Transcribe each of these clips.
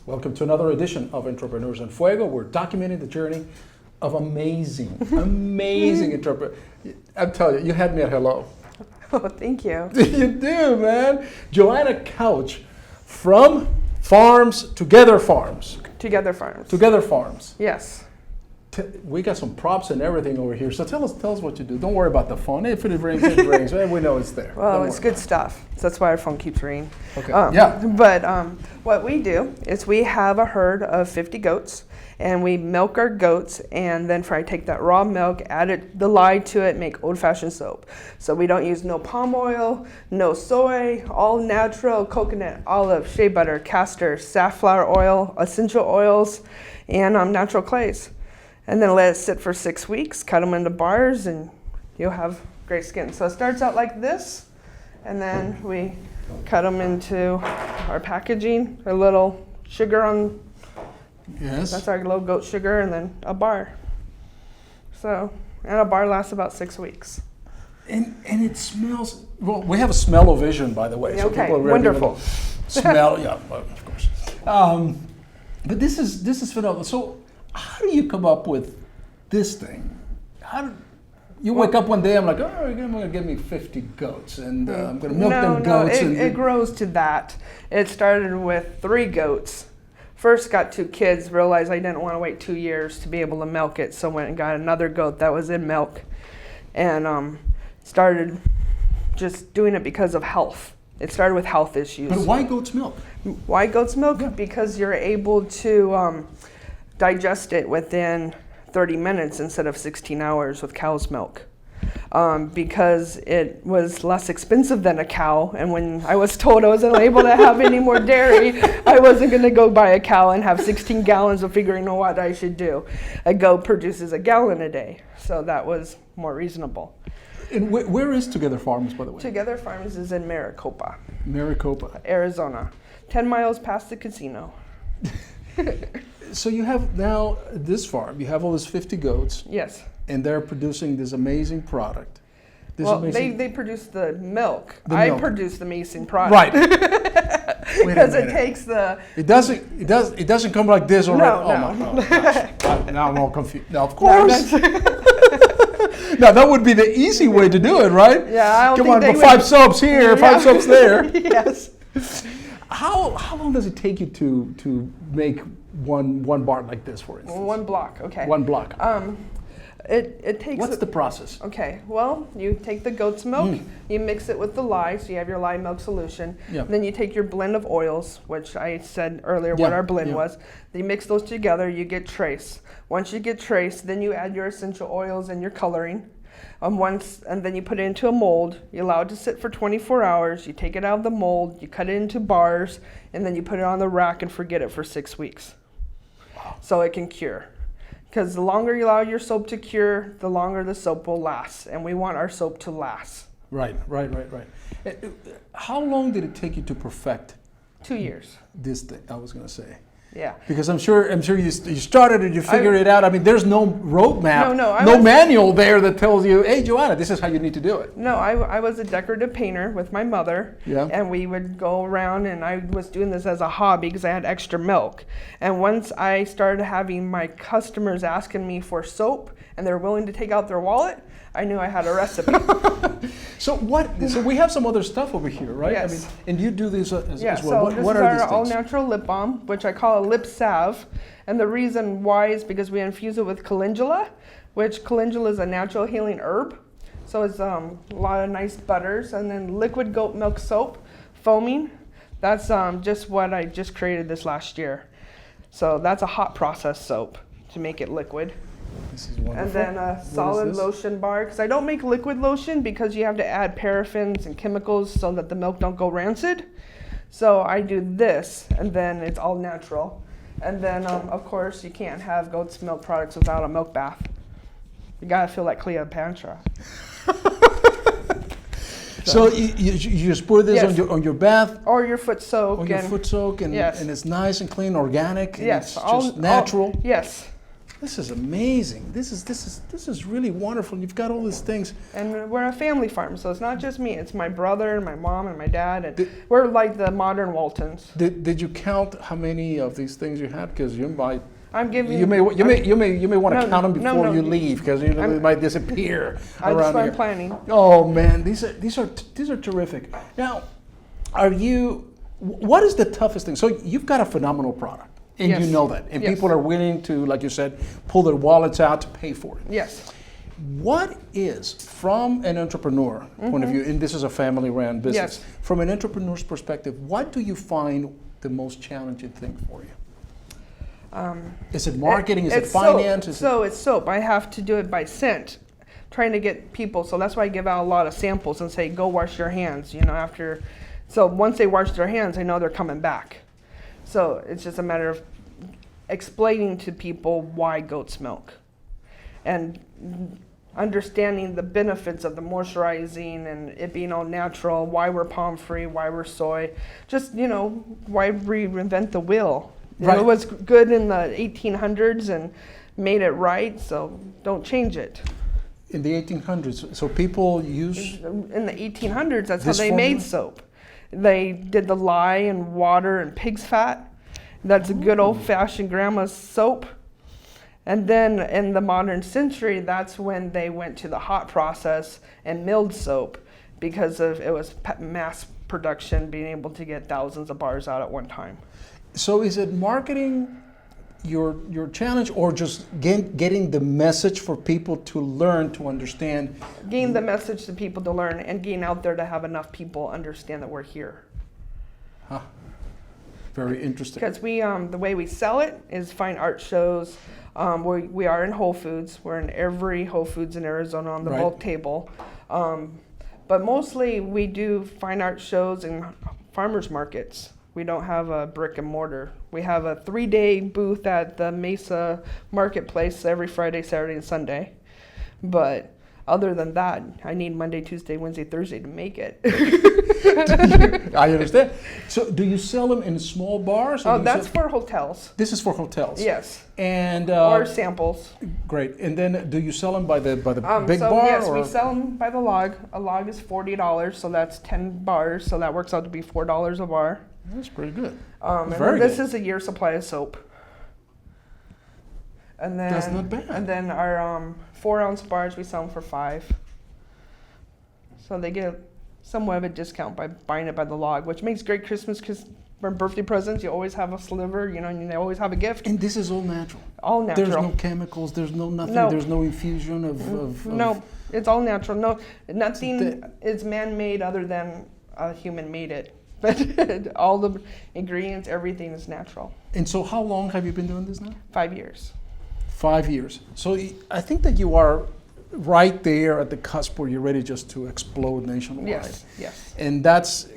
Welcome to another edition of Entrepreneurs and Fuego. We're documenting the journey of amazing entrepreneurs. I'm telling you, you had me at hello. Oh, thank you. You do, man. Joanna Couch from Together Farms. Together Farms. Together Farms. Yes. We got some props and everything over here. So tell us what you do. Don't worry about the phone. If it rings, it rings. We know it's there. Well, it's good stuff. So that's why our phone keeps ringing. Okay. But what we do is we have a herd of 50 goats, and we milk our goats, and then I take that raw milk, add the lye to it, make old-fashioned soap. So we don't use no palm oil, no soy, all natural coconut, olive, shea butter, castor, safflower oil, essential oils, and natural clays. And then let it sit for 6 weeks, cut them into bars, and you'll have great skin. So it starts out like this, and then we cut them into our packaging, a little sugar on, yes. That's our little goat sugar, and then a bar. So, and a bar lasts about 6 weeks. And it smells, well, we have a smell-o-vision, by the way. So Okay, people are wonderful. Smell, yeah, of course. But this is phenomenal. So how do you come up with this thing? You wake up one day, I'm like, oh, you're going to give me 50 goats, and I'm going to milk them goats. It grows to that. It started with 3 goats. First got 2 kids, realized I didn't want to wait 2 years to be able to milk it, so went and got another goat that was in milk, and started just doing it because of health. It started with health issues. But why goat's milk? Why goat's milk? Yeah. Because you're able to digest it within 30 minutes instead of 16 hours with cow's milk. Because it was less expensive than a cow, and when I was told I wasn't able to have any more dairy, I wasn't going to go buy a cow and have 16 gallons of figuring out what I should do. A goat produces a gallon a day, so that was more reasonable. And where is Together Farms, by the way? Together Farms is in Maricopa, Arizona, 10 miles past the casino. So you have now this farm, you have all these 50 goats. Yes. And they're producing this amazing product. They produce the milk. I produce the amazing product. Right. Because it takes the... It doesn't come like this already. No. Gosh. Now I'm all confused. Now, of course. Now, that would be the easy way to do it, right? Yeah, I don't Come think on, they but would. 5 soaps here, 5 soaps there. Yes. How long does it take you to make one bar like this, for instance? 1 block, okay. 1 block. It takes... What's the process? Okay, well, you take the goat's milk, you mix it with the lye, so you have your lye milk solution. Yeah. Then you take your blend of oils, which I said earlier what our blend was. Then you mix those together, you get trace. Once you get trace, then you add your essential oils and your coloring. And then you put it into a mold. You allow it to sit for 24 hours. You take it out of the mold, you cut it into bars, and then you put it on the rack and forget it for 6 weeks. Wow. So it can cure. Because the longer you allow your soap to cure, the longer the soap will last. And we want our soap to last. Right. How long did it take you to perfect 2 years. this thing? I was going to say. Yeah. Because I'm sure you started and you figured it out. I mean, there's no roadmap, no manual there that tells you, hey, Joanna, this is how you need to do it. No, I was a decorative painter with my mother. Yeah. And we would go around, and I was doing this as a hobby because I had extra milk. And once I started having my customers asking me for soap and they're willing to take out their wallet, I knew I had a recipe. So we have some other stuff over here, right? Yes. I mean, and you do this as Yeah, well. so What this are is these our things? all-natural lip balm, which I call a lip salve. And the reason why is because we infuse it with calendula, which calendula is a natural healing herb. So it's a lot of nice butters. And then liquid goat milk soap, foaming. That's just what I just created this last year. So that's a hot process soap to make it liquid. This is wonderful. And then a solid lotion bar, because I don't make liquid lotion because you have to add paraffins and chemicals so that the milk don't go rancid. So I do this, and then it's all natural. And then, of course, you can't have goat's milk products without a milk bath. You gotta feel like Cleopatra. So you just pour this on your bath? Or your foot soak. On your foot soak, and it's nice and clean, organic, and it's just natural? Yes. This is amazing. This is really wonderful. You've got all these things. And we're a family farm, so it's not just me. It's my brother and my mom and my dad, and we're like the modern Waltons. Did you count how many of these things you had? Because you might. You may want to count them before you leave, because they might disappear around that's what here. I'm planning. Oh man, these are terrific. Now, what is the toughest thing? So you've got a phenomenal product. And yes. you know that. And yes. people are willing to, like you said, pull their wallets out to pay for it. Yes. What is, from an entrepreneur point of view, and this is a family-run business, yes. from an entrepreneur's perspective, what do you find the most challenging thing for you? Is it marketing? Is it finance? It's soap. I have to do it by scent, trying to get people. So that's why I give out a lot of samples and say, go wash your hands, after. So once they wash their hands, I know they're coming back. So it's just a matter of explaining to people why goat's milk and understanding the benefits of the moisturizing and it being all natural, why we're palm free, why we're soy, just, why reinvent the wheel. Right. It was good in the 1800s and made it right, so don't change it. In the 1800s, so people use... In the 1800s, that's how they formula? made soap. They did the lye and water and pig's fat. That's a good old-fashioned grandma's soap. And then in the modern century, that's when they went to the hot process and milled soap, because it was mass production, being able to get thousands of bars out at one time. So is it marketing your challenge, or just getting the message for people to learn, to understand? Getting the message to people to learn, and getting out there to have enough people understand that we're here. Huh. Very interesting. Because we, the way we sell it is fine art shows. We are in Whole Foods. We're in every Whole Foods in Arizona on the Right. bulk table. But mostly we do fine art shows and farmers markets. We don't have a brick and mortar. We have a 3-day booth at the Mesa Marketplace every Friday, Saturday, and Sunday. But other than that, I need Monday, Tuesday, Wednesday, Thursday to make it. I understand. So do you sell them in small bars? Oh, that's for hotels. This is for hotels? Yes. And or samples. Great. And then do you sell them by the big so bar? Yes, or? we sell them by the log. A log is $40, so that's 10 bars. So that works out to be $4 a bar. That's pretty good. And Very then this good. is a year's supply of soap. And then That's not bad. And then our 4-ounce bars, we sell them for $5. So they get somewhat of a discount by buying it by the log, which makes great Christmas, because for birthday presents, you always have a sliver, and you always have a gift. And this is all natural. All natural. There's no chemicals. There's no nothing. No. There's no infusion of No, it's all natural. No, nothing is man-made other than a human made it. But all the ingredients, everything is natural. And so how long have you been doing this now? 5 years. 5 years. So I think that you are right there at the cusp where you're ready just to explode nationwide. Yes. And that's,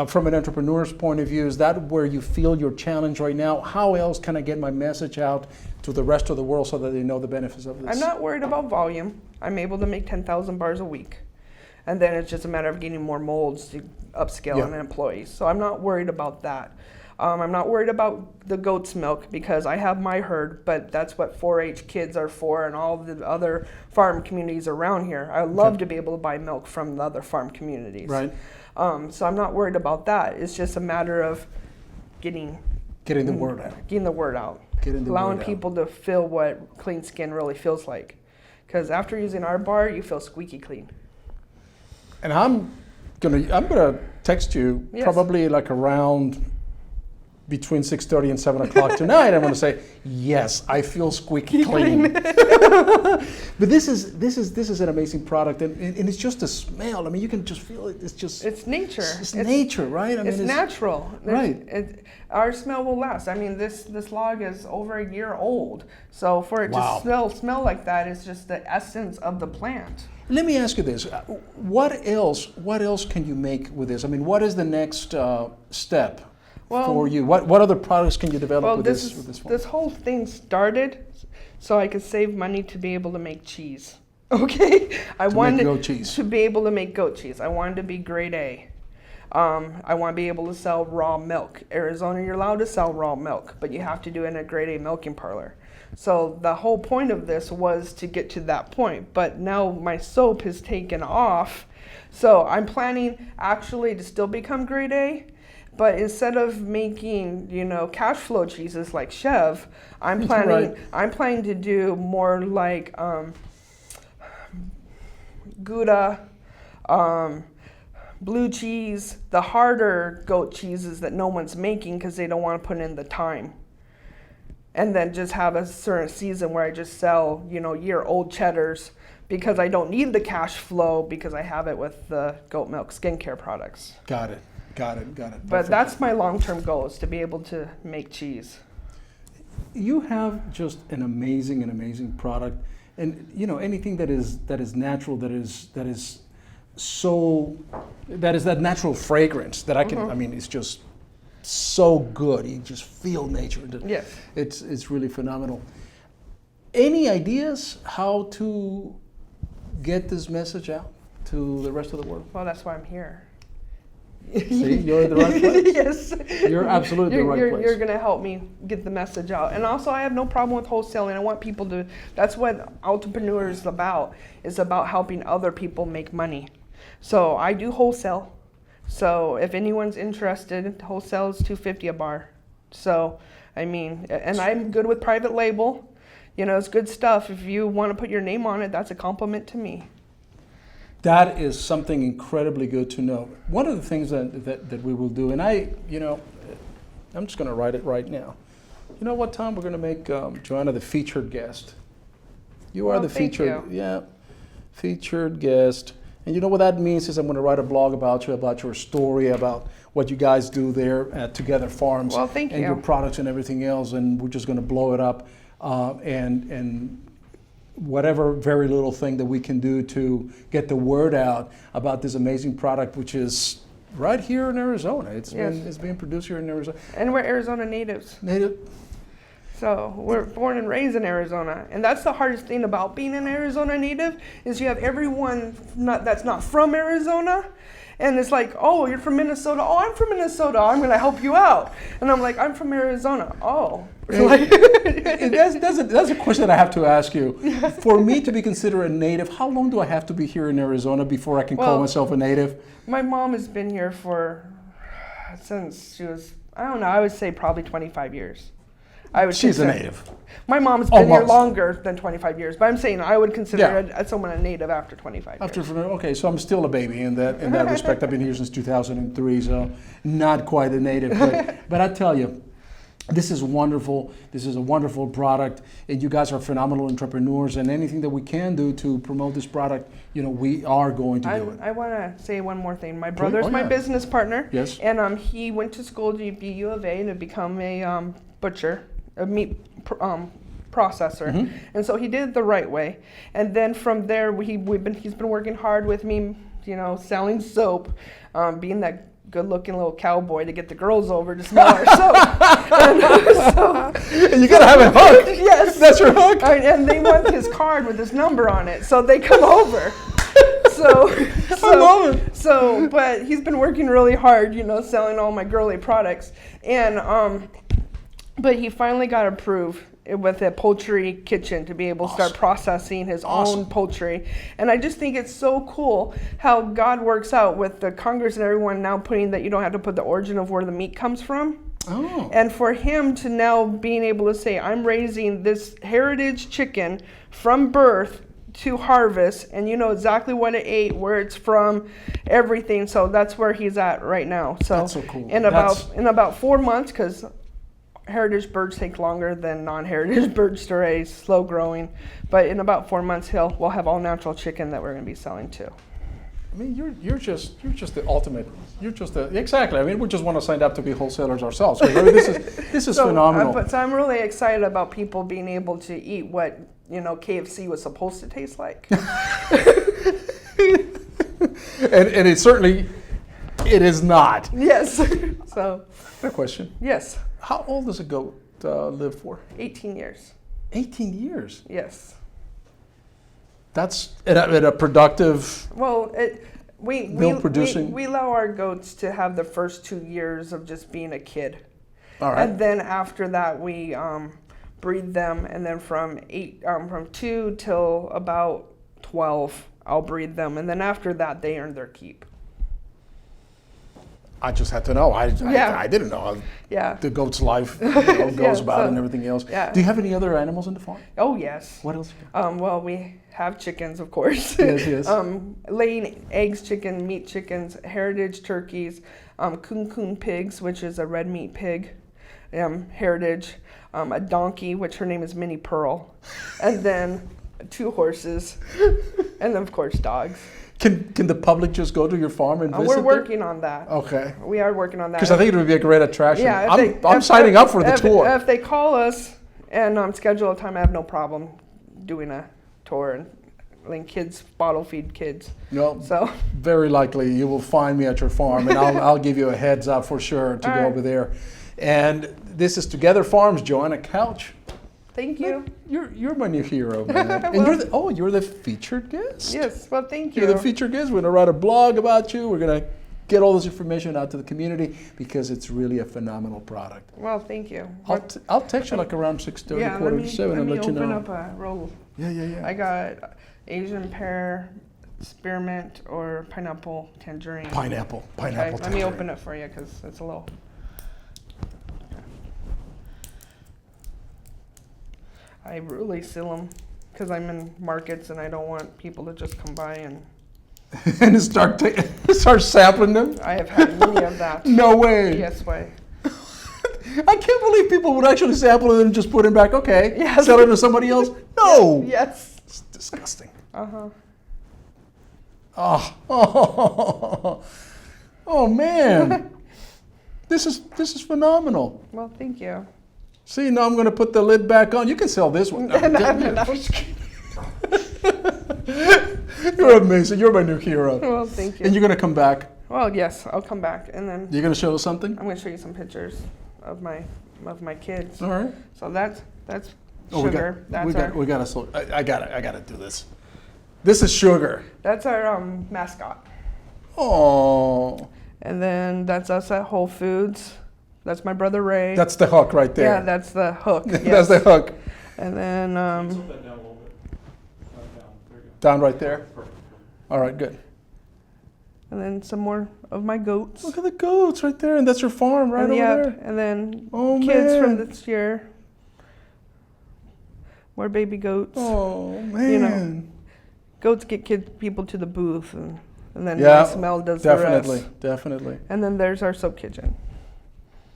from an entrepreneur's point of view, is that where you feel your challenge right now? How else can I get my message out to the rest of the world so that they know the benefits of this? I'm not worried about volume. I'm able to make 10,000 bars a week. And then it's just a matter of getting more molds to upscale and employees. So I'm not worried about that. I'm not worried about the goat's milk, because I have my herd, but that's what 4-H kids are for, and all the other farm communities around here. I love to be able to buy milk from the other farm communities. Right. So I'm not worried about that. It's just a matter of getting the word out. Getting the word out. Allowing people to feel what clean skin really feels like. Because after using our bar, you feel squeaky clean. And I'm gonna text you probably like around between 6:30 and 7 o'clock tonight. I'm gonna say, yes, I feel squeaky clean. But this is an amazing product, and it's just the smell. I mean, you can just feel it. It's nature. It's nature, right? I mean, it's natural. Right. Our smell will last. I mean, this log is over a year old, so for it to smell like that is just the essence of the plant. Let me ask you this: what else can you make with this? I mean, what is the next step for you? What other products can you develop with this one? This whole thing started so I could save money to be able to make cheese. Okay, I wanted to be able to make goat cheese. I wanted to be grade A. I want to be able to sell raw milk. Arizona, you're allowed to sell raw milk, but you have to do it in a grade A milking parlor. So the whole point of this was to get to that point. But now my soap has taken off. So I'm planning actually to still become grade A. But instead of making, cash flow cheeses like Chev, I'm planning to do more like Gouda, blue cheese, the harder goat cheeses that no one's making because they don't want to put in the time. And then just have a certain season where I just sell, year-old cheddars because I don't need the cash flow because I have it with the goat milk skincare products. Got it. But that's my long-term goal, is to be able to make cheese. You have just an amazing product, and anything that is natural, that is that natural fragrance that I can. I mean, it's just so good. You just feel nature. Yes. It's really phenomenal. Any ideas how to get this message out to the rest of the world? Well, that's why I'm here. See, you're in the right place. Yes. You're absolutely in the right place. You're going to help me get the message out. And also, I have no problem with wholesaling. I want people to, that's what entrepreneur is about helping other people make money. So I do wholesale. So if anyone's interested, wholesale is $2.50 a bar. So, I mean, and I'm good with private label. It's good stuff. If you want to put your name on it, that's a compliment to me. That is something incredibly good to know. One of the things that we will do, and I'm just going to write it right now. You know what, Tom? We're going to make Joanna the featured guest. You are the featured, featured guest. And you know what that means is I'm going to write a blog about you, about your story, about what you guys do there at Together Farms. Well, thank you. And your products and everything else, and we're just going to blow it up, and whatever very little thing that we can do to get the word out about this amazing product, which is right here in Arizona. It's being produced here in Arizona. And we're Arizona natives. So we're born and raised in Arizona. And that's the hardest thing about being an Arizona native, is you have everyone that's not from Arizona. And it's like, oh, you're from Minnesota. Oh, I'm from Minnesota. I'm going to help you out. And I'm like, I'm from Arizona. Oh. That's a question that I have to ask you. For me to be considered a native, how long do I have to be here in Arizona before I can call myself a native? My mom has been here since she was, I don't know, I would say probably 25 years. She's a native. My mom's been here longer than 25 years, but I'm saying I would consider someone a native after 25 years. Okay, so I'm still a baby in that respect. I've been here since 2003, so not quite a native. But I tell you, this is wonderful. This is a wonderful product, and you guys are phenomenal entrepreneurs. And anything that we can do to promote this product, we are going to do it. I want to say one more thing. My brother's my business partner. Yes. And he went to school to U of A to become a butcher, a meat processor. Mm-hmm. And so he did it the right way. And then from there, he's been working hard with me, selling soap, being that good-looking little cowboy to get the girls over to smell our soap. And you gotta have a hook. Yes, that's your hook. And they want his card with his number on it, so they come over. I love it. So, but he's been working really hard, selling all my girly products, and but he finally got approved with a poultry kitchen to be able to start processing his own poultry. And I just think it's so cool how God works out with the Congress and everyone now putting that you don't have to put the origin of where the meat comes from. Oh. And for him to now being able to say, I'm raising this heritage chicken from birth to harvest, and you know exactly what it ate, where it's from, everything. So that's where he's at right now. So that's so cool. In about 4 months, because heritage birds take longer than non-heritage birds to raise, slow growing. But in about 4 months, we'll have all natural chicken that we're going to be selling too. I mean, you're just the ultimate. Exactly. I mean, we just want to sign up to be wholesalers ourselves. This is phenomenal. So I'm really excited about people being able to eat what KFC was supposed to taste like. and it is not. Yes. So. A question. Yes. How old does a goat live for? 18 years. 18 years? Yes. That's at a productive... Well, milk producing? We allow our goats to have the first 2 years of just being a kid. All right. And then after that, we breed them, and then from 2 till about 12, I'll breed them, and then after that, they earn their keep. I just had to know. I didn't know how Yeah. the goat's life goes Yeah, about and everything else. yeah. Do you have any other animals in the farm? Oh yes. What else? Well, we have chickens, of course. Yes, yes. Laying eggs, chicken, meat chickens, heritage turkeys, coon pigs, which is a red meat pig, heritage, a donkey, which her name is Minnie Pearl, and then 2 horses, and then of course dogs. Can the public just go to your farm and visit? We're working on that. Okay. We are working on that. Because I think it would be a great attraction. Yeah, I'm signing up for the tour. If they call us and schedule a time, I have no problem doing a tour and letting kids bottle feed kids. No, So very likely you will find me at your farm, and I'll give you a heads up for sure to All go right. over there. And this is Together Farms, Joanna Couch. thank you. You're my new hero, man. And you're the featured guest. Yes. Well, thank you. You're the featured guest. We're gonna write a blog about you. We're gonna get all this information out to the community because it's really a phenomenal product. Well, thank you. I'll text you like around 6:30, Yeah, quarter to 7, and let you open know. up a roll. Yeah. I got Asian pear, spearmint, or pineapple tangerine. Pineapple. Okay, let me open it for you because it's a little. I really seal them because I'm in markets and I don't want people to just come by and. And start sampling them. I have had many of that. No way. Yes way. I can't believe people would actually sample it and just put it back. Okay. Yes. Sell it to somebody else. No. Yes. It's disgusting. Uh-huh. Oh man. This is phenomenal. Well, thank you. See, now I'm going to put the lid back on. You can sell this one. No. You're amazing. You're my new hero. Well, thank you. And you're going to come back. Well, yes, I'll come back and then You're going to show us something? I'm going to show you some pictures of my kids. All right. So that's Oh, sugar. we got to. I got to do this. This is Sugar. That's our mascot. Oh. And then that's us at Whole Foods. That's my brother Ray. That's the hook right there. Yeah, that's the hook. That's Yes. the hook. And then Tilt that down a little bit. Down. There you go. Down right there. Perfect. All right, good. and then some more of my goats. Look at the goats right there, and that's your farm right and, over there. And then Oh kids from man. this year. More baby goats. Oh man. You know, goats get people to the booth, and then Yeah, my smell does Definitely, the rest. definitely. And then there's our soap kitchen.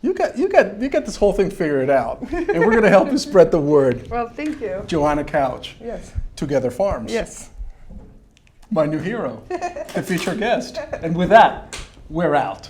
You got this whole thing figured out, and we're gonna help you spread the word. Well, thank you. Joanna Couch, Yes. Together Farms. Yes. My new hero, the featured guest. And with that, we're out.